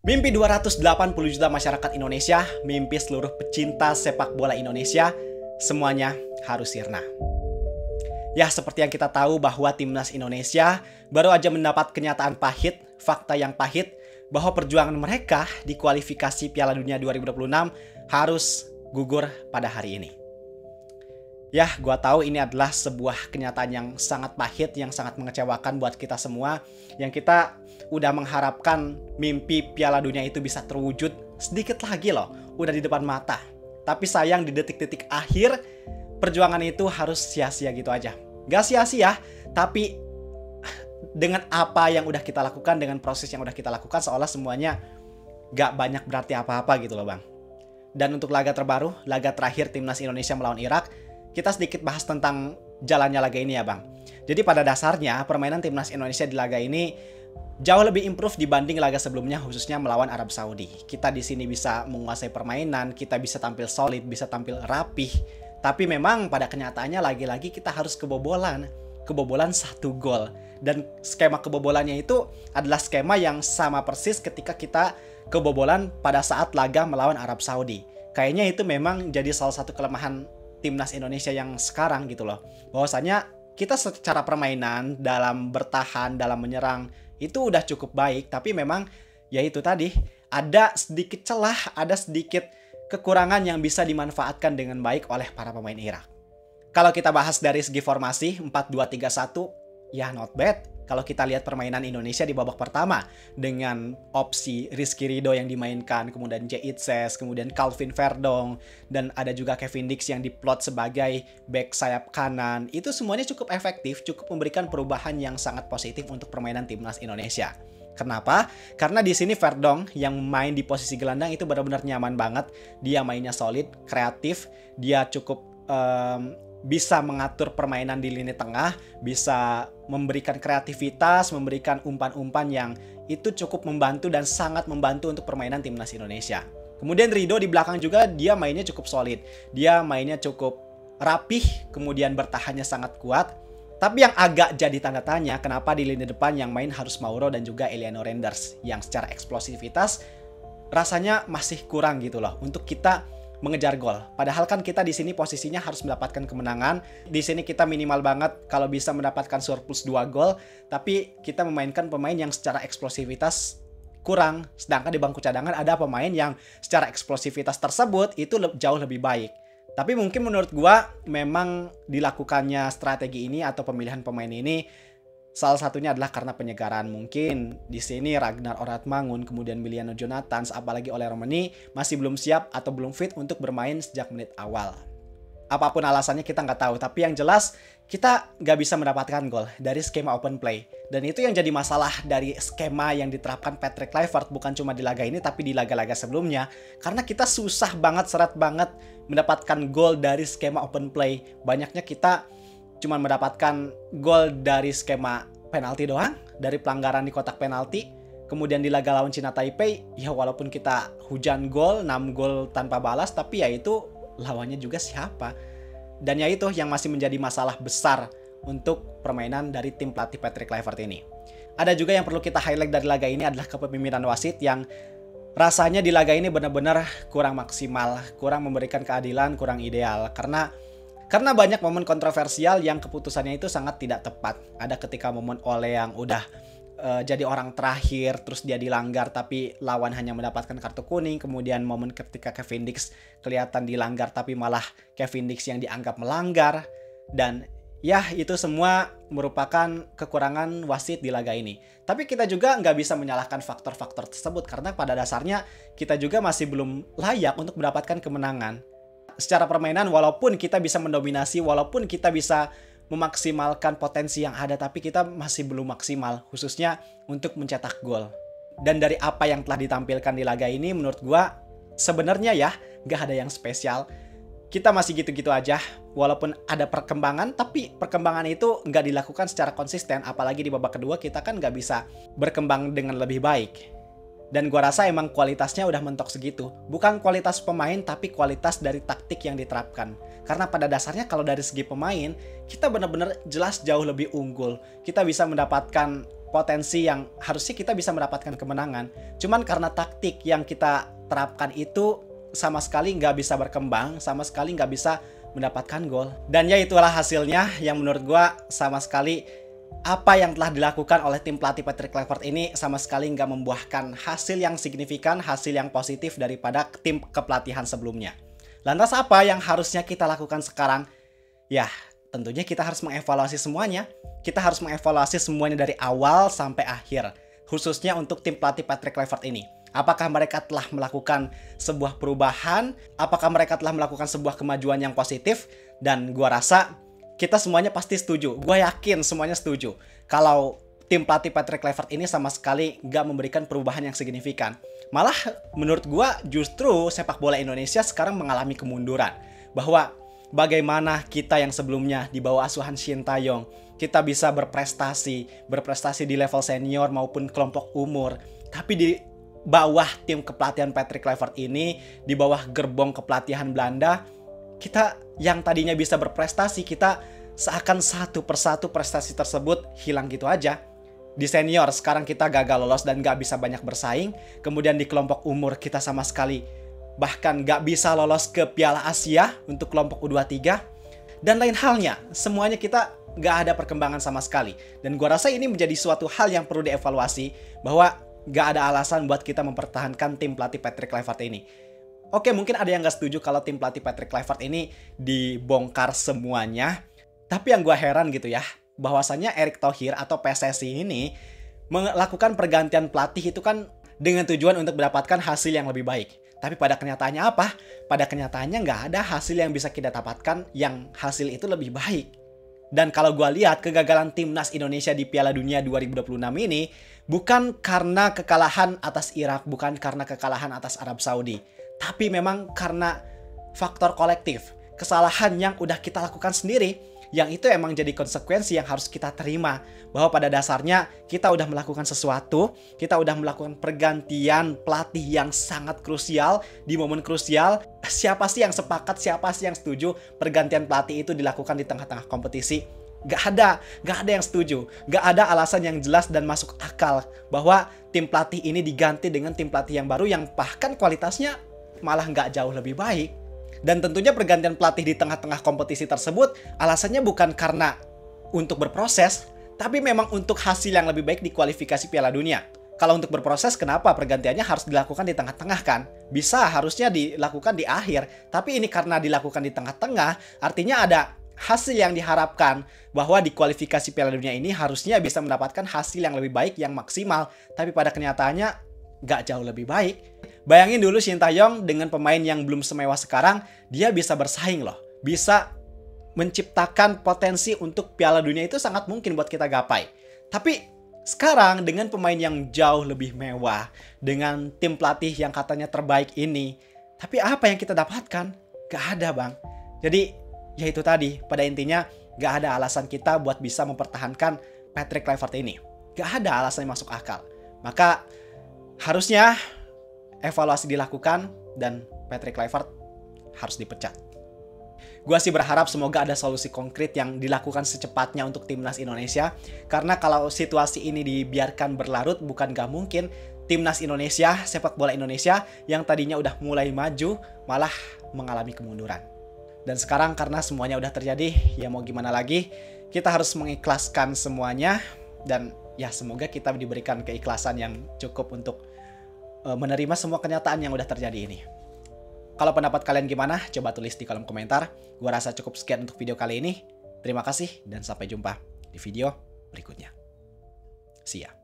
Mimpi 280 juta masyarakat Indonesia, mimpi seluruh pecinta sepak bola Indonesia, semuanya harus sirna. Ya, seperti yang kita tahu bahwa timnas Indonesia baru aja mendapat kenyataan pahit, fakta yang pahit, bahwa perjuangan mereka di kualifikasi Piala Dunia 2026 harus gugur pada hari ini. Ya, gua tahu ini adalah sebuah kenyataan yang sangat pahit, yang sangat mengecewakan buat kita semua, yang kita udah mengharapkan mimpi Piala Dunia itu bisa terwujud sedikit lagi loh, udah di depan mata. Tapi sayang di detik-detik akhir, perjuangan itu harus sia-sia gitu aja. Gak sia-sia, tapi dengan apa yang udah kita lakukan, dengan proses yang udah kita lakukan, seolah semuanya gak banyak berarti apa-apa gitu loh bang. Dan untuk laga terbaru, laga terakhir timnas Indonesia melawan Irak, kita sedikit bahas tentang jalannya laga ini ya bang. Jadi pada dasarnya permainan timnas Indonesia di laga ini jauh lebih improve dibanding laga sebelumnya, khususnya melawan Arab Saudi. Kita di sini bisa menguasai permainan, kita bisa tampil solid, bisa tampil rapih. Tapi memang pada kenyataannya lagi-lagi kita harus kebobolan 1 gol. Dan skema kebobolannya itu adalah skema yang sama persis ketika kita kebobolan pada saat laga melawan Arab Saudi. Kayaknya itu memang jadi salah satu kelemahan timnas Indonesia yang sekarang gitu loh. Bahwasanya kita secara permainan, dalam bertahan, dalam menyerang itu udah cukup baik, tapi memang ya itu tadi, ada sedikit celah, ada sedikit kekurangan yang bisa dimanfaatkan dengan baik oleh para pemain Irak. Kalau kita bahas dari segi formasi 4-2-3-1, ya not bad. Kalau kita lihat permainan Indonesia di babak pertama dengan opsi Rizky Ridho yang dimainkan, kemudian Jay Itzes, kemudian Calvin Verdong, dan ada juga Kevin Dix yang diplot sebagai back sayap kanan. Itu semuanya cukup efektif, cukup memberikan perubahan yang sangat positif untuk permainan timnas Indonesia. Kenapa? Karena di sini Verdong yang main di posisi gelandang itu benar-benar nyaman banget. Dia mainnya solid, kreatif, dia cukup bisa mengatur permainan di lini tengah, bisa memberikan kreativitas, memberikan umpan-umpan yang itu cukup membantu dan sangat membantu untuk permainan timnas Indonesia. Kemudian Ridho di belakang juga dia mainnya cukup solid, dia mainnya cukup rapih, kemudian bertahannya sangat kuat. Tapi yang agak jadi tanda tanya, kenapa di lini depan yang main harus Mauro dan juga Eliano Renders, yang secara eksplosivitas rasanya masih kurang gitu loh untuk kita mengejar gol. Padahal kan kita di sini posisinya harus mendapatkan kemenangan. Di sini kita minimal banget kalau bisa mendapatkan surplus 2 gol, tapi kita memainkan pemain yang secara eksplosivitas kurang. Sedangkan di bangku cadangan ada pemain yang secara eksplosivitas tersebut itu jauh lebih baik. Tapi mungkin menurut gua memang dilakukannya strategi ini atau pemilihan pemain ini salah satunya adalah karena penyegaran. Mungkin di sini Ragnar Oratmangun, kemudian Miliano Jonathans, apalagi oleh Romani masih belum siap atau belum fit untuk bermain sejak menit awal. Apapun alasannya kita nggak tahu, tapi yang jelas kita nggak bisa mendapatkan gol dari skema open play. Dan itu yang jadi masalah dari skema yang diterapkan Patrick Kluivert, bukan cuma di laga ini tapi di laga-laga sebelumnya. Karena kita susah banget, seret banget mendapatkan gol dari skema open play. Banyaknya kita cuma mendapatkan gol dari skema penalti doang, dari pelanggaran di kotak penalti. Kemudian di laga lawan Cina Taipei, ya walaupun kita hujan gol, 6 gol tanpa balas, tapi ya itu lawannya juga siapa. Dan ya itu yang masih menjadi masalah besar untuk permainan dari tim pelatih Patrick Kluivert ini. Ada juga yang perlu kita highlight dari laga ini adalah kepemimpinan wasit yang rasanya di laga ini benar-benar kurang maksimal, kurang memberikan keadilan, kurang ideal. Karena banyak momen kontroversial yang keputusannya itu sangat tidak tepat. Ada ketika momen Ole yang udah jadi orang terakhir, terus dia dilanggar tapi lawan hanya mendapatkan kartu kuning. Kemudian momen ketika Kevin Dix kelihatan dilanggar tapi malah Kevin Dix yang dianggap melanggar. Dan ya itu semua merupakan kekurangan wasit di laga ini. Tapi kita juga nggak bisa menyalahkan faktor-faktor tersebut karena pada dasarnya kita juga masih belum layak untuk mendapatkan kemenangan. Secara permainan walaupun kita bisa mendominasi, walaupun kita bisa memaksimalkan potensi yang ada, tapi kita masih belum maksimal, khususnya untuk mencetak gol. Dan dari apa yang telah ditampilkan di laga ini, menurut gua sebenarnya ya gak ada yang spesial. Kita masih gitu-gitu aja, walaupun ada perkembangan, tapi perkembangan itu nggak dilakukan secara konsisten, apalagi di babak kedua kita kan nggak bisa berkembang dengan lebih baik. Dan gua rasa emang kualitasnya udah mentok segitu. Bukan kualitas pemain, tapi kualitas dari taktik yang diterapkan. Karena pada dasarnya kalau dari segi pemain, kita benar-benar jelas jauh lebih unggul. Kita bisa mendapatkan potensi yang harusnya kita bisa mendapatkan kemenangan. Cuman karena taktik yang kita terapkan itu sama sekali nggak bisa berkembang, sama sekali nggak bisa mendapatkan gol. Dan ya itulah hasilnya yang menurut gua sama sekali apa yang telah dilakukan oleh tim pelatih Patrick Kluivert ini sama sekali nggak membuahkan hasil yang signifikan, hasil yang positif daripada tim kepelatihan sebelumnya. Lantas apa yang harusnya kita lakukan sekarang? Ya, tentunya kita harus mengevaluasi semuanya. Kita harus mengevaluasi semuanya dari awal sampai akhir. Khususnya untuk tim pelatih Patrick Kluivert ini. Apakah mereka telah melakukan sebuah perubahan? Apakah mereka telah melakukan sebuah kemajuan yang positif? Dan gua rasa kita semuanya pasti setuju. Gue yakin semuanya setuju. Kalau tim pelatih Patrick Kluivert ini sama sekali nggak memberikan perubahan yang signifikan. Malah menurut gue justru sepak bola Indonesia sekarang mengalami kemunduran. Bahwa bagaimana kita yang sebelumnya di bawah asuhan Shin Tae-yong, kita bisa berprestasi di level senior maupun kelompok umur. Tapi di bawah tim kepelatihan Patrick Kluivert ini, di bawah gerbong kepelatihan Belanda, kita yang tadinya bisa berprestasi, kita seakan satu persatu prestasi tersebut hilang gitu aja. Di senior sekarang kita gagal lolos dan gak bisa banyak bersaing. Kemudian di kelompok umur kita sama sekali bahkan gak bisa lolos ke Piala Asia untuk kelompok U23. Dan lain halnya, semuanya kita gak ada perkembangan sama sekali. Dan gua rasa ini menjadi suatu hal yang perlu dievaluasi, bahwa gak ada alasan buat kita mempertahankan tim pelatih Patrick Kluivert ini. Oke, mungkin ada yang gak setuju kalau tim pelatih Patrick Kluivert ini dibongkar semuanya. Tapi yang gue heran gitu ya, bahwasannya Erick Thohir atau PSSI ini melakukan pergantian pelatih itu kan dengan tujuan untuk mendapatkan hasil yang lebih baik. Tapi pada kenyataannya apa? Pada kenyataannya nggak ada hasil yang bisa kita dapatkan yang hasil itu lebih baik. Dan kalau gue lihat kegagalan timnas Indonesia di Piala Dunia 2026 ini bukan karena kekalahan atas Irak, bukan karena kekalahan atas Arab Saudi. Tapi memang karena faktor kolektif, kesalahan yang udah kita lakukan sendiri, yang itu emang jadi konsekuensi yang harus kita terima. Bahwa pada dasarnya kita udah melakukan sesuatu, kita udah melakukan pergantian pelatih yang sangat krusial, di momen krusial. Siapa sih yang sepakat, siapa sih yang setuju pergantian pelatih itu dilakukan di tengah-tengah kompetisi? Gak ada yang setuju. Gak ada alasan yang jelas dan masuk akal bahwa tim pelatih ini diganti dengan tim pelatih yang baru yang bahkan kualitasnya malah nggak jauh lebih baik. Dan tentunya pergantian pelatih di tengah-tengah kompetisi tersebut alasannya bukan karena untuk berproses, tapi memang untuk hasil yang lebih baik di kualifikasi Piala Dunia. Kalau untuk berproses, kenapa pergantiannya harus dilakukan di tengah-tengah kan? Bisa harusnya dilakukan di akhir, tapi ini karena dilakukan di tengah-tengah, artinya ada hasil yang diharapkan bahwa di kualifikasi Piala Dunia ini harusnya bisa mendapatkan hasil yang lebih baik, yang maksimal, tapi pada kenyataannya nggak jauh lebih baik. Bayangin dulu Shin Tae-yong dengan pemain yang belum semewah sekarang, dia bisa bersaing loh. Bisa menciptakan potensi untuk Piala Dunia itu sangat mungkin buat kita gapai. Tapi sekarang dengan pemain yang jauh lebih mewah, dengan tim pelatih yang katanya terbaik ini, tapi apa yang kita dapatkan? Gak ada bang. Jadi ya itu tadi, pada intinya gak ada alasan kita buat bisa mempertahankan Patrick Kluivert ini. Gak ada alasan yang masuk akal. Maka harusnya evaluasi dilakukan dan Patrick Kluivert harus dipecat. Gue sih berharap semoga ada solusi konkret yang dilakukan secepatnya untuk timnas Indonesia. Karena kalau situasi ini dibiarkan berlarut, bukan gak mungkin timnas Indonesia, sepak bola Indonesia yang tadinya udah mulai maju, malah mengalami kemunduran. Dan sekarang karena semuanya udah terjadi, ya mau gimana lagi, kita harus mengikhlaskan semuanya. Dan ya semoga kita diberikan keikhlasan yang cukup untuk menerima semua kenyataan yang udah terjadi ini. Kalau pendapat kalian gimana? Coba tulis di kolom komentar. Gua rasa cukup sekian untuk video kali ini. Terima kasih dan sampai jumpa di video berikutnya. See ya.